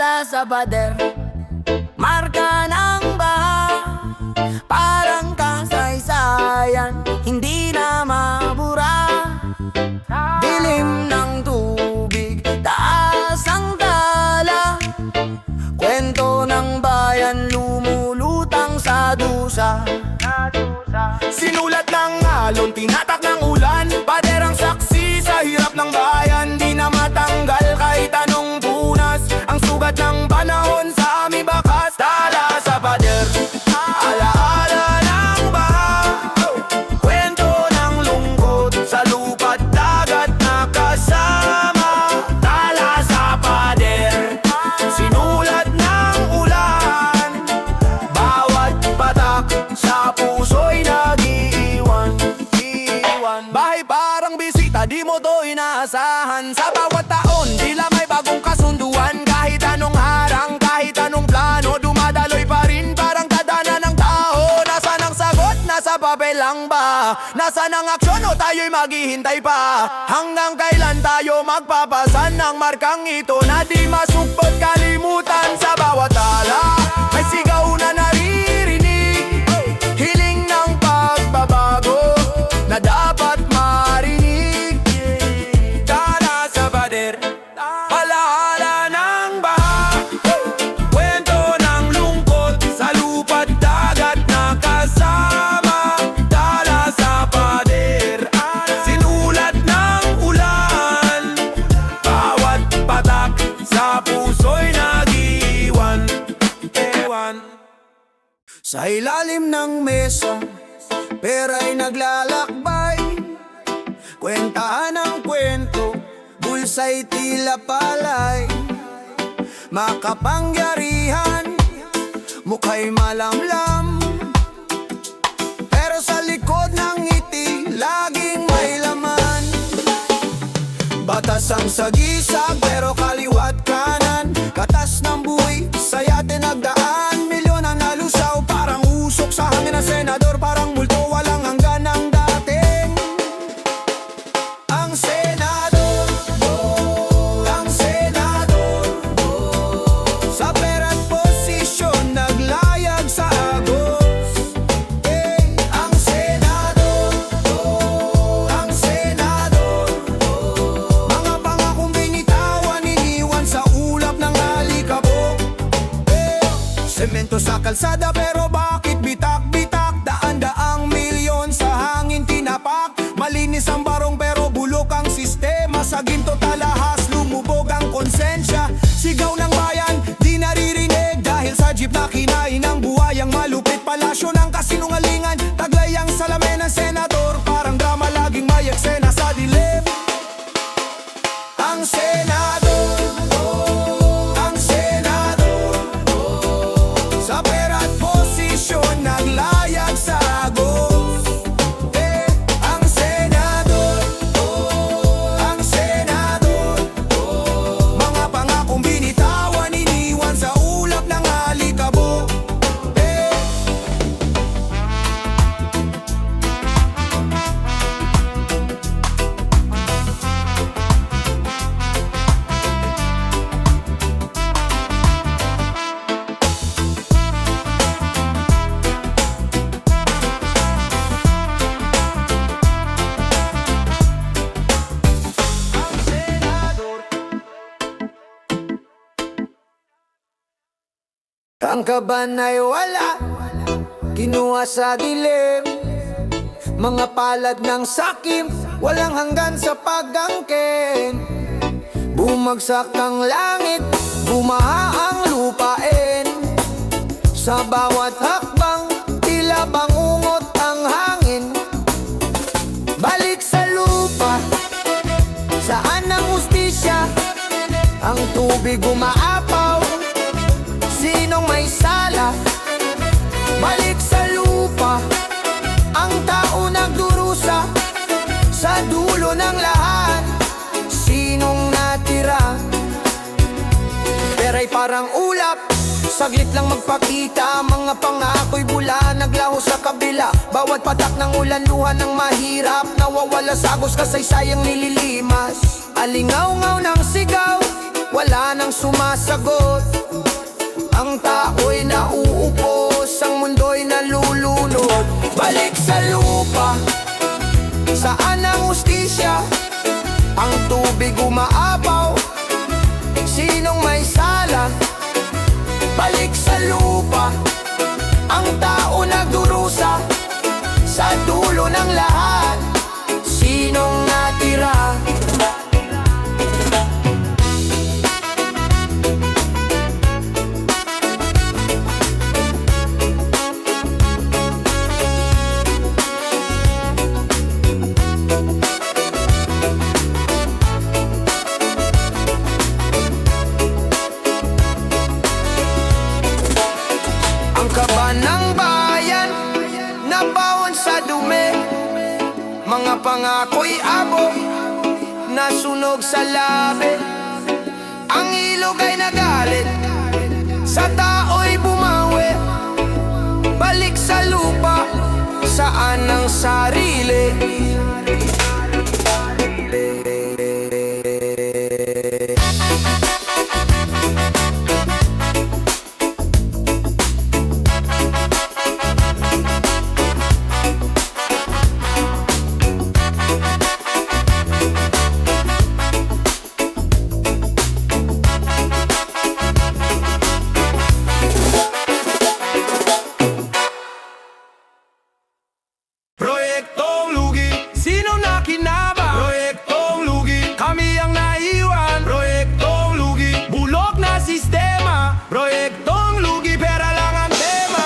tala sa pader, marka ng baha, parang kasaysayan, hindi na mabura. Dilim ng tubig, taas ang tala, kwento ng bayan lumulutang sa dusa. Sinulat ng alon, tinatak ng ulan, pader ang saksi sa hirap ng bayan. Di na matanggal kahit anong punas, ang sugat ng panahon sa aming bakas. Tala sa pader, alaala ng baha, kwento ng lungkot sa lupa't dagat na kasama. Tala sa pader, sinulat ng ulan, bawat patak sa puso'y nag-iiwan. Bahay parang bisita, di mo to inaasahan. Sa bawat taon, tila may bagong kasunduan. Kahit anong harang, kahit anong plano, dumadaloy pa rin parang tadhana ng tao. Nasaan ang sagot? Nasa papel lang ba? Nasaan ang aksyon o tayo'y maghihintay pa? Hanggang kailan tayo magpapasan ng markang ito na di masukpot kalimutan? Sa bawat tala, may sigaw na naririnig, hiling ng pagbabago na dapat marinig. Tala sa pader, alaala ng baha, kwento ng lungkot sa lupa't dagat na kasama. Tala sa pader, sinulat ng ulan, bawat patak sa puso'y nag-iwan. Sa ilalim ng mesa, pera'y naglalakbay, kwentahan ng kwento, bulsa'y tila palay. Makapangyarihan, mukha'y malamlam, pero sa likod ng ngiti, laging may laman. Batas ang sagisag, pero kaliwat kanan, katas ng buhay, saya tinagdaan. Milyon ang nalusaw, parang usok sa hangin ng senador, parang multo walang hanggan ang dating. Ang senador, ang senador, sa pera't posisyon naglayag sa agos. Ang senador, ang senador, mga pangakong binitawan, iniwan sa ulap ng alikabok. Semento sa kalsada pero bakit bitak-bitak? Daan-daang milyon sa hangin tinapak. Malinis ang barong pero bulok ang sistema. Sa ginto talahas lumubog ang konsensya. Sigaw ng bayan di naririnig dahil sa jeep na kinain ng buhayang malupit. Palasyo ng kasinungalingan, taglay ang salamin ng senador. Parang drama laging may eksena sa dilim. Ang senador, ang senador, sa pera't posisyon naglayag sa agos. Ang senador, ang senador, mga pangakong binitawan, iniwan sa ulap ng alikabok. Ang senador, ang kaban ay wala, kinuha sa dilim. Mga palad ng sakim, walang hanggan sa pag-angkin. Bumagsak ang langit, bumaha ang lupain. Sa bawat hakbang, tila bangungot ang hangin. Balik sa lupa, saan ang hustisya? Ang tubig umaapaw, sinong may sala? Balik sa lupa, ang tao nagdurusa. Sa dulo ng lahat, sinong natira? Pera'y parang ulap, saglit lang magpakita. Mga pangako'y bula, naglaho sa kabila. Bawat patak ng ulan, luha ng mahirap. Nawawala sa agos, kasaysayang nililimas. Alingaw-ngaw ng sigaw, wala nang sumasagot. Ang tao'y nauupos, ang mundo'y nalulunod. Balik sa lupa, saan ang hustisya? Ang tubig umaapaw, sinong may sala? Balik sa lupa, ang tao nagdurusa. Sa dulo ng lahat, sinong natira? Ang kaba ng bayan, nabaon sa dumi. Mga pangako'y abo, nasunog sa labi. Ang ilog ay nagalit, sa tao'y bumawi. Balik sa lupa, saan ang sarili? Proyektong lugi, sino nakinabang? Proyektong lugi, kami ang naiwan. Proyektong lugi, bulok na sistema. Proyektong lugi, pera lang ang tema.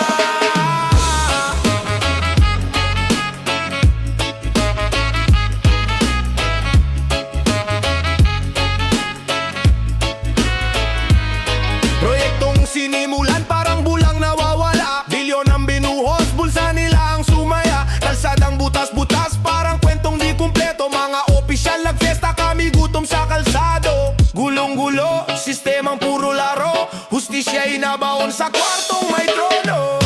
Proyektong sinimulan parang bulang nawawala. Bilyon ang binuhos, bulsa nila ang sumaya. Kalsadang butas-butas, parang kwentong di kumpleto. Mga opisyal nagfesta, kami gutom sa kalsado. Gulong-gulo, sistemang puro laro. Hustisya'y nabaon sa kwartong may trono.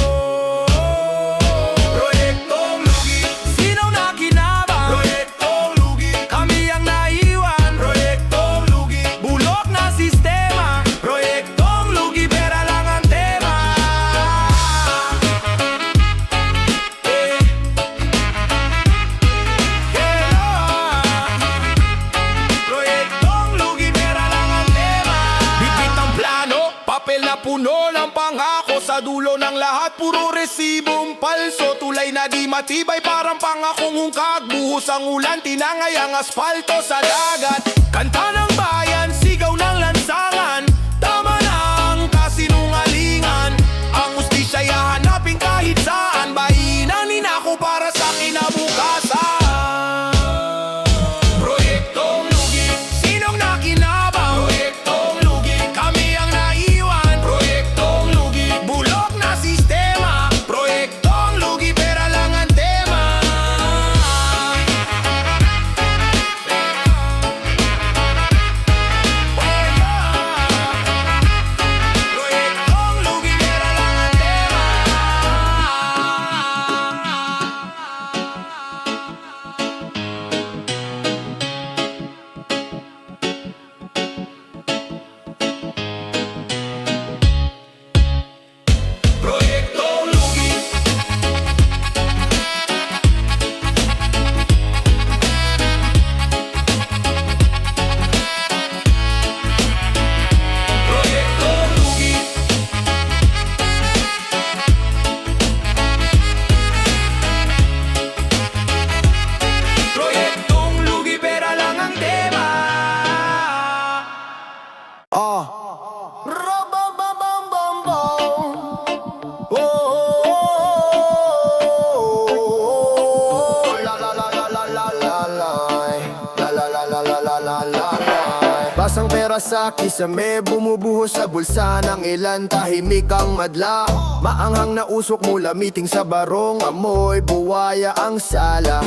Proyektong lugi, sino nakinabang? Proyektong lugi, kami ang naiwan. Proyektong lugi, bulok na sistema. Proyektong lugi, pera lang ang tema. Proyektong lugi, pera lang ang tema. Bitbit ang plano, papel na puno ng pangako. Sa dulo ng lahat, puro resibong palso. Tulay na di matibay, parang pangakong hungkag. Buhos ang ulan, tinangay ang asfalto sa dagat. Kanta ng bayan, sigaw ng lansangan. Tama na ang kasinungalingan. Ang hustisya'y hahanapin kahit saan. Bahinan ninako para sa kinabukasan. Proyektong lugi, sinong nakinabang? Proyektong lugi, kami ang naiwan. Proyektong lugi, bulok na sistema. Proyektong lugi, pera lang ang tema. Proyektong lugi, pera lang ang tema. Proyektong lugi, proyektong lugi. Proyektong lugi, pera lang ang tema. Ro-bam-bam-bam-bam-bam. Oh, la la la la la la la la. La la la la la la la la la. Basang pera sa kisame, bumubuhos sa bulsa ng ilan. Tahimik ang madla, maanghang na usok mula meeting sa barong. Amoy buwaya ang sala.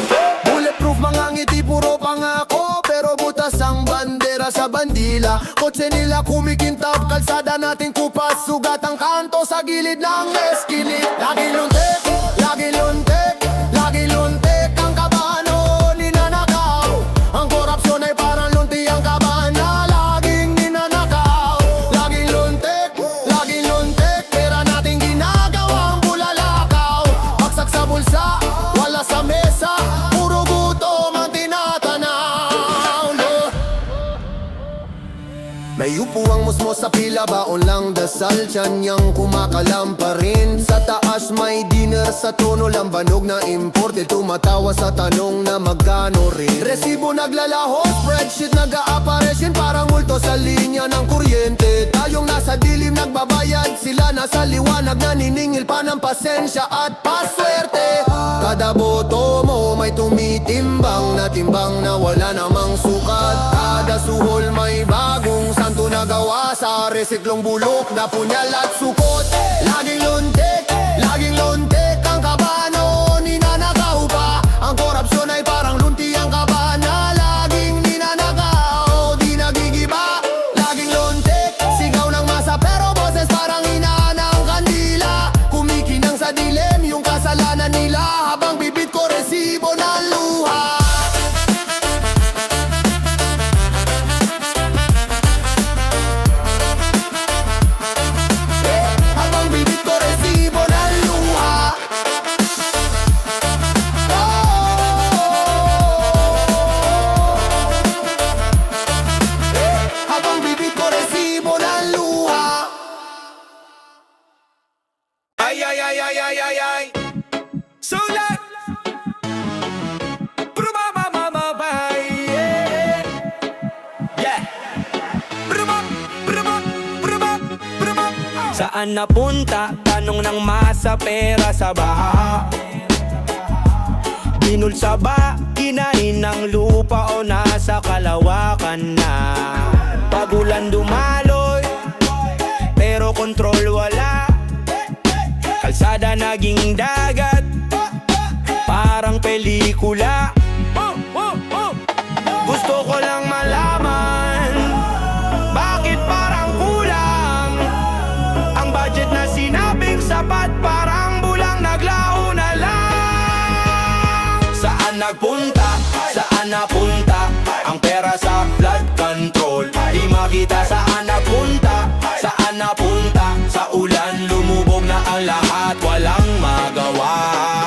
Bulletproof mga ngiti, puro pangako. Pero butas ang bandera sa bandila. Kotse nila kumikintab, kalsada natin kupas. Sugat ang kanto sa gilid ng eskinit. Lagi luntek, lagi luntek, lagi luntek. Ang kabano, ninanakaw. Ang korupsyon ay parang lunti ang kabana. Laging ninanakaw. Laging luntek, laging luntek, Nayupo ang musmo sa pila, baon lang dasal, tiyan niyang kumakalam pa rin. Sa taas may dinner, sa tono lambanog na imported. Tumatawa sa tanong na magkano rin. Resibo naglalaho, spreadsheet nag-a-aparesyon, parang multo sa linya ng kuryente. Tayong nasa dilim nagbabayad, sila nasa liwanag, naniningil pa ng pasensya at paswerte. Kada boto mo may tumitimbang na timbang na wala namang sukat. Kada suhol may bagong santo na gawa sa resiklong bulok na punyal at sukot. Laging luntik ang kabano, ninanakaw pa. Ang korupsyon ay parang lunti ang kabana, laging ninanakaw, di nagigiba. Laging luntik, sigaw ng masa pero boses parang inaan ng kandila. Kumikinang sa dilim yung kasalanan nila, habang bibit ko resibo ng luha. Habang bibit ko resibo ng luha. Habang bibit ko resibo ng luha. Ay, ay, ay, ay, ay, ay, ay. Sulat! Brumamamamabay, yeah. Yeah. Brumam, brumam, brumam, brumam. Saan napunta? Tanong ng masa, pera sa baha. Binulsa ba? Kinain ng lupa o nasa kalawakan na? Pagulan dumaloy, pero kontrol wala. Kalsada naging dagat, parang pelikula. Gusto ko lang malaman, bakit parang kulang? Ang budget na sinabing sapat, parang bulang naglaho na lang. Saan nagpunta? Saan napunta? Ang pera sa flood control, di makita. Saan nagpunta? Saan napunta? Sa ulan lumubog na ang lahat, walang magawa.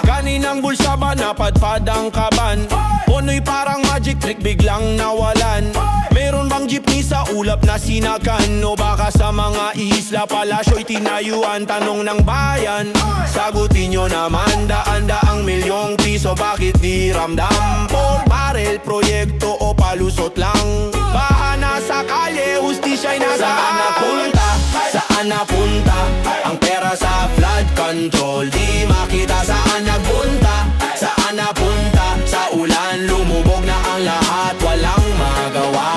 Kaninang bulsa ba napadpad ang kaban? Uno'y parang magic trick, biglang nawalan. Meron bang jeepney sa ulap na sinakan? O baka sa mga isla palasyo'y tinayuan? Tanong ng bayan, sagutin nyo naman. Daan-daang milyong piso, bakit di ramdam? Por barrel, proyekto o palusot lang? Baha na sa kalye, hustisya'y nasa. Saan napunta? Saan napunta? Ang pera sa flood control, di makita. Saan nagpunta? Saan napunta? Sa ulan lumubog na ang lahat, walang magawa.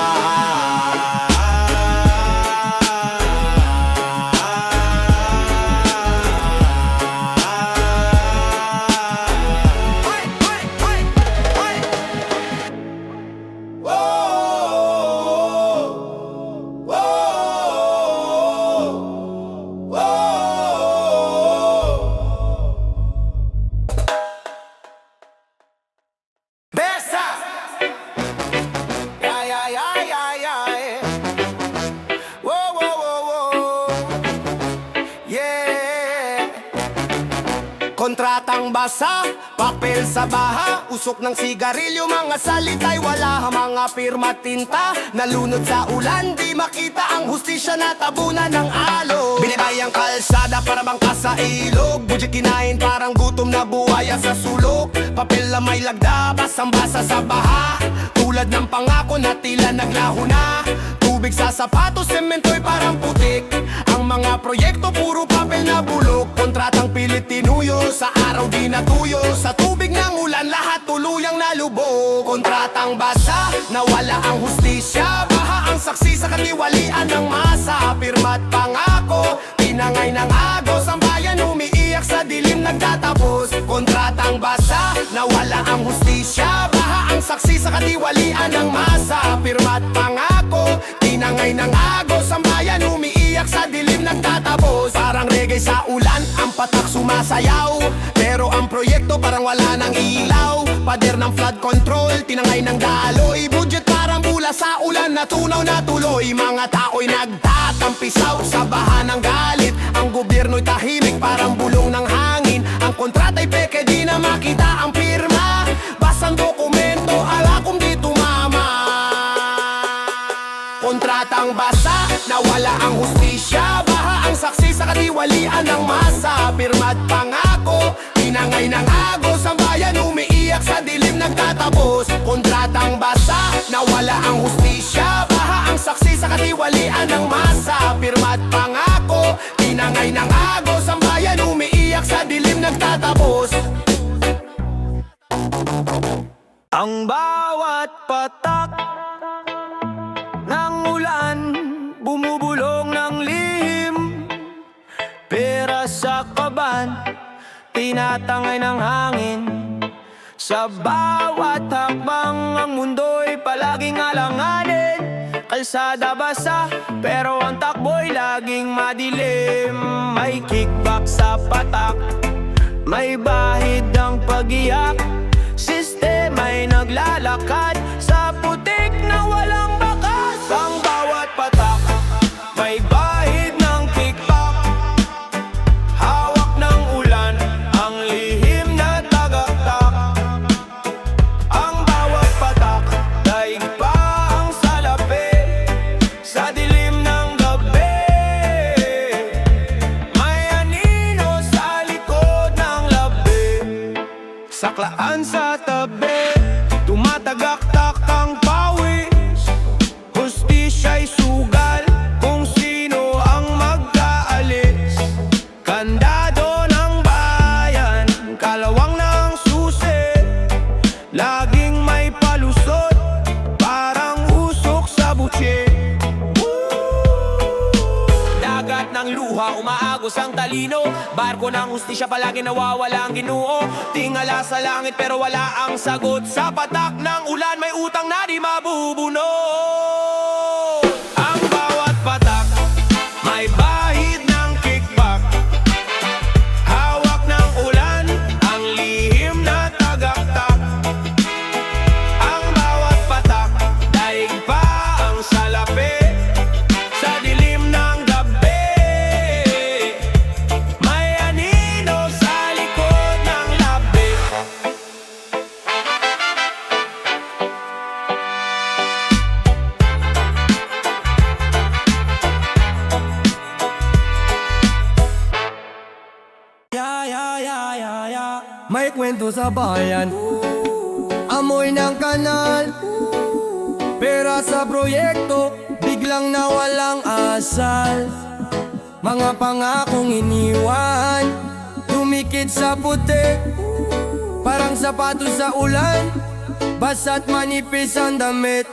Besa! Ay, ay, ay, ay, ay. Whoa, whoa, whoa, whoa. Yeah. Kontratang basa, papel sa baha, usok ng sigarilyo, mga salita'y wala. Mga pirma tinta, nalunod sa ulan, di makita ang hustisya na tabunan ng alog. Binibay ang kalsada para bangka sa ilog, budget kinain parang gutom na buhaya sa sulok. Papel na may lagda, basang-basa sa baha, tulad ng pangako na tila naglaho na. Tubig sa sapatos, semento'y parang putik. Ang mga proyekto puro papel na bulok. Kontratang pilit tinuyo, sa araw di natuyo. Sa tubig ng ulan, lahat tuluyang nalubog. Kontratang basa, nawala ang hustisya. Baha ang saksi sa katiwalian ng masa. Pirma't pangako, tinangay ng agos. Ang bayan umiiyak sa dilim nagtatapos. Kontratang basa, nawala ang hustisya. Baha ang saksi sa katiwalian ng masa. Pirma't pangako, tinangay ng agos. Ang bayan umiiyak sa dilim nagtatapos. Parang reggae sa ulan, ang patak sumasayaw. Pero ang proyekto parang wala ng ilaw. Pader ng flood control, tinangay ng daloy. Budget parang bula sa ulan, natunaw na tuloy. Mga tao'y nagtatampisaw sa baha ng galit. Ang gobyerno'y tahimik, parang bulong ng hangin. Ang kontrata'y peke, di na makita ang pirma. Basang dokumento, ala kung di tumama. Kontratang basa, wala ang hustisya. Baha ang saksi sa katiwalian ng masa. Pirma't pangako, tinangay ng agos. Ang bayan umiiyak sa dilim nagtatapos. Kontratang basa, nawala ang hustisya. Baha ang saksi sa katiwalian ng masa. Pirma't pangako, tinangay ng agos. Ang bayan umiiyak sa dilim nagtatapos. Ang bawat patak ng ulan, bumubulong ng lihim. Pera sa kaban, tinatangay ng hangin. Sa bawat hakbang ang mundo'y palaging alanganin. Kalsada basa, pero ang takbo'y laging madilim. May kickback sa patak, may bahid ang pag-iyak. Sistema'y naglalakad sa putik na walang bakas. Ang bawat patak, may bahid ng kickback. Hawak ng ulan, ang lihim na tagaktak. Ang bawat patak, daig pa ang salapi sa dilim ng gabi. May anino sa likod ng labi, saklaan sa tabi, tumatagaktak ang pawis. Hustisya'y sugal kung sino ang magkaalis. Kandado ng bayan, kalawang ng susi. Laging may palusot, parang usok sa butsi. Dagat ng luha, umaagos ang talino. Barko ng hustisya, palagi nawawala ang Ginoo. Tingala sa langit pero wala ang sagot. Sa patak ng ulan, may utang na di mabubuno. Ang bawat patak, may bahid ng kickback. Hawak ng ulan, ang lihim na tagaktak. Ang bawat patak, daig pa ang salapi sa dilim ng gabi. May anino sa likod ng labi. May kwento sa bayan, amoy ng kanal. Pera sa proyekto, biglang nawalang asal. Mga pangakong iniwan, tumikit sa puti. Parang sapatos sa ulan, basa't manipis ang damit.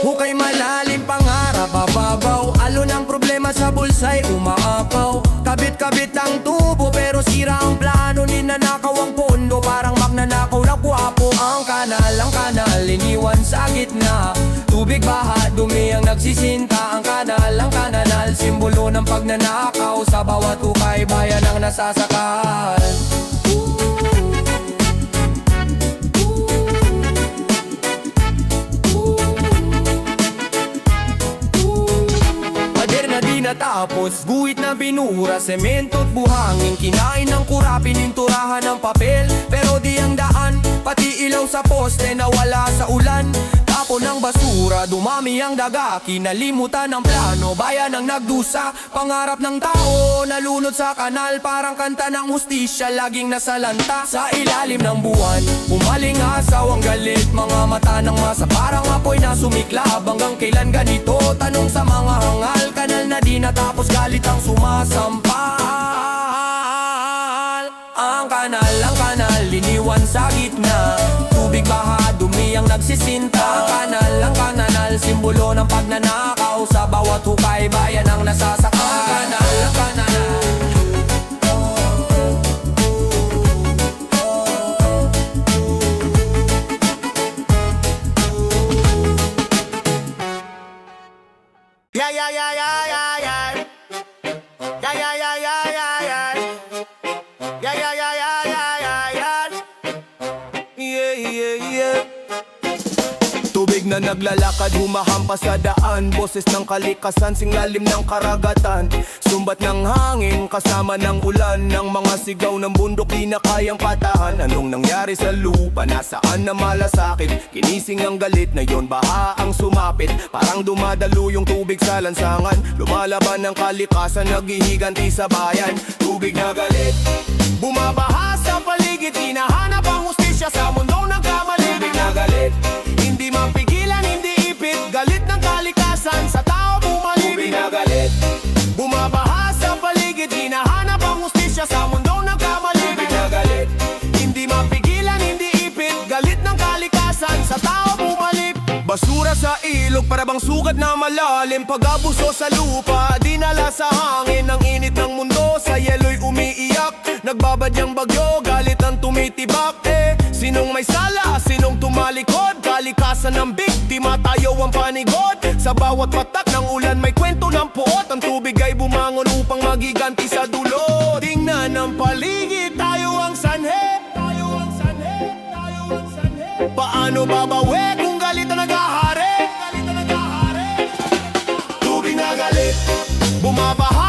Hukay malalim, pangarap bababaw. Alon ang problema sa bulsay, umaapaw. Kabit-kabit ang tubo pero sira ang plano. Ninanakaw ang pondo, parang magnanakaw na guwapo. Ang kanal, iniwan sa gitna. Tubig baha, dumi ang nagsisinta. Ang kanal, simbolo ng pagnanakaw. Sa bawat hukay, bayan ang nasasakal. Tapos guhit na binura, semento't buhangin. Kinain ng kurapin, inturahan ng papel. Pero di ang daan, pati ilaw sa poste nawala sa ulan. Tapon ng basura, dumami ang daga. Kinalimutan ng plano, bayan ang nagdusa. Pangarap ng tao, nalunod sa kanal. Parang kanta ng hustisya, laging nasalanta. Sa ilalim ng buwan, umaling asaw ang galit. Mga mata ng masa, parang apoy na sumiklab. Hanggang kailan ganito? Tanong sa mga hangal. Kanal na di natapos, galit ang sumasampal. Ang kanal, liniwan sa gitna. Tubig baha, dumi ang nagsisinta. Ang kanal, simbolo ng pagnanakaw. Sa bawat hukay, bayan ang nasasakal. Ang kanal. Tubig na naglalakad, humahampas sa daan. Boses ng kalikasan, singlalim ng karagatan. Sumbat ng hangin, kasama ng ulan. Ng mga sigaw ng bundok, di na kayang patahan. Anong nangyari sa lupa, nasaan na malasakit? Kinising ang galit, na yon baha ang sumapit. Parang dumadalo yung tubig sa lansangan. Lumalaban ng kalikasan, naghihiganti sa bayan. Tubig na galit, bumabaha sa paligid. Hinahanap ang hustisya sa mundong nagkamali. Tubig na galit, hindi mapigilan, hindi ipit. Galit ng kalikasan, sa tao bumalik. Tubig na galit, bumabaha sa paligid. Hinahanap ang hustisya sa mundong nagkamali. Tubig na galit, hindi mapigilan, hindi ipit. Galit ng kalikasan, sa tao bumalik. Basura sa ilog, para bang sugat na malalim. Pag-abuso sa lupa, dinala sa hangin. Ang init ng mundo, sa yelo'y umiiyak. Nagbabadyang bagyo, galit ang tumitibak. Sinong may sala, sinong tumalikod? Kalikasan ng biktima, tayo ang panigod. Sa bawat patak ng ulan, may kwento ng puot. Ang tubig ay bumangon upang magiganti sa dulo. Tingnan ang paligid, tayo ang sanhe. Tayo ang sanhe, tayo ang sanhe. Paano babawi kung galit na nag-ahari? Galit na nag-ahari. Tubig na galit, bumabaha